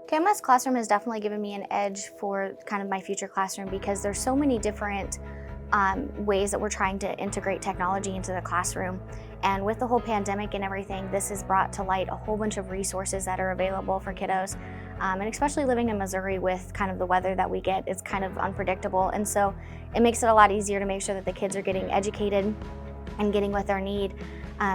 KMOS Classroom has definitely given me an edge for kind of my future classroom because there's so many different ways that we're trying to integrate technology into the classroom. And with the whole pandemic and everything, this has brought to light a whole bunch of resources that are available for kiddos. And especially living in Missouri with kind of the weather that we get, it's kind of unpredictable. And so it makes it a lot easier to make sure that the kids are getting educated and getting what they need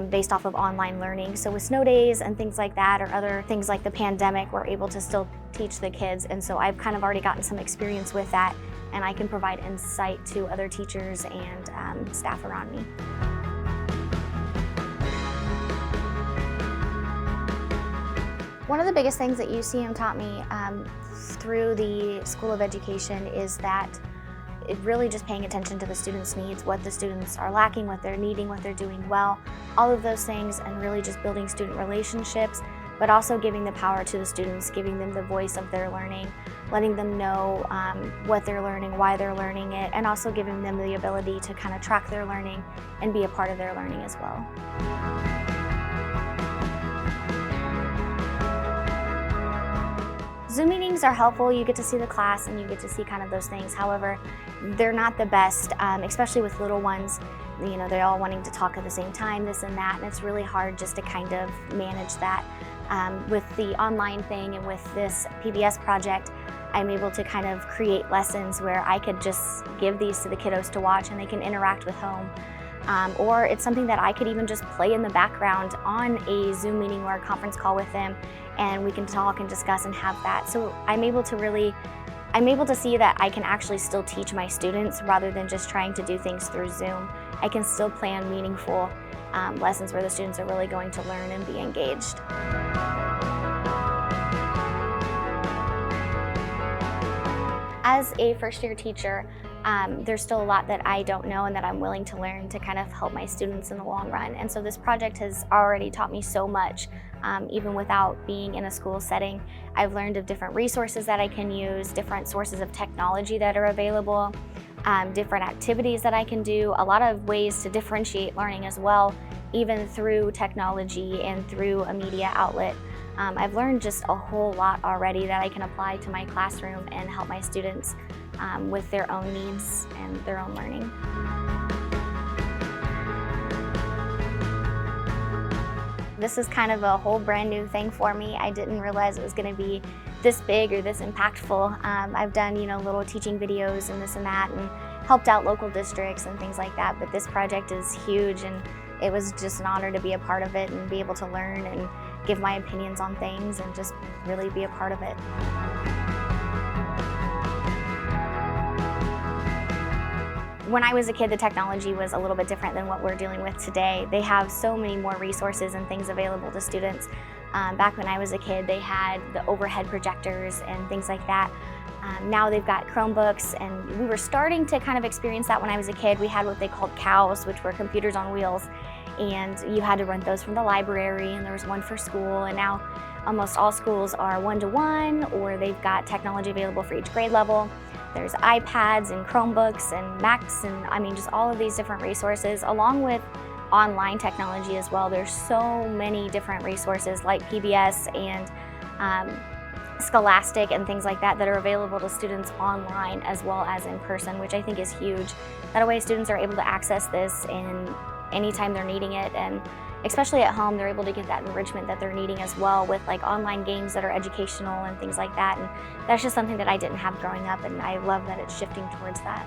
based off of online learning. So with snow days and things like that, or other things like the pandemic, we're able to still teach the kids. And so I've kind of already gotten some experience with that, and I can provide insight to other teachers and staff around me. One of the biggest things that UCM taught me through the School of Education is that it really just paying attention to the students' needs, what the students are lacking, what they're needing, what they're doing well, all of those things, and really just building student relationships, but also giving the power to the students, giving them the voice of their learning, letting them know what they're learning, why they're learning it, and also giving them the ability to kind of track their learning and be a part of their learning as well. Zoom meetings are helpful. You get to see the class and you get to see kind of those things. However, they're not the best, especially with little ones. You know, they're all wanting to talk at the same time, this and that, and it's really hard just to kind of manage that. With the online thing and with this PBS project, I'm able to kind of create lessons where I could just give these to the kiddos to watch and they can interact with home. Or it's something that I could even just play in the background on a Zoom meeting or a conference call with them, and we can talk and discuss and have that. So I'm able to see that I can actually still teach my students rather than just trying to do things through Zoom. I can still plan meaningful lessons where the students are really going to learn and be engaged. As a first-year teacher, there's still a lot that I don't know and that I'm willing to learn to kind of help my students in the long run. And so this project has already taught me so much, even without being in a school setting. I've learned of different resources that I can use, different sources of technology that are available, different activities that I can do, a lot of ways to differentiate learning as well, even through technology and through a media outlet. I've learned just a whole lot already that I can apply to my classroom and help my students with their own needs and their own learning. This is kind of a whole brand new thing for me. I didn't realize it was going to be this big or this impactful. I've done, little teaching videos and this and that, and helped out local districts and things like that, but this project is huge, and it was just an honor to be a part of it and be able to learn and give my opinions on things and just really be a part of it. When I was a kid, the technology was a little bit different than what we're dealing with today. They have so many more resources and things available to students. Back when I was a kid, they had the overhead projectors and things like that. Now they've got Chromebooks, and we were starting to kind of experience that when I was a kid. We had what they called cows, which were computers on wheels, and you had to rent those from the library, and there was one for school, and now almost all schools are one-to-one, or they've got technology available for each grade level. There's iPads and Chromebooks and Macs, and just all of these different resources, along with online technology as well. There's so many different resources like PBS and Scholastic and things like that that are available to students online as well as in person, which I think is huge. That way students are able to access this anytime they're needing it, and especially at home, they're able to get that enrichment that they're needing as well with like online games that are educational and things like that. And that's just something that I didn't have growing up, and I love that it's shifting towards that.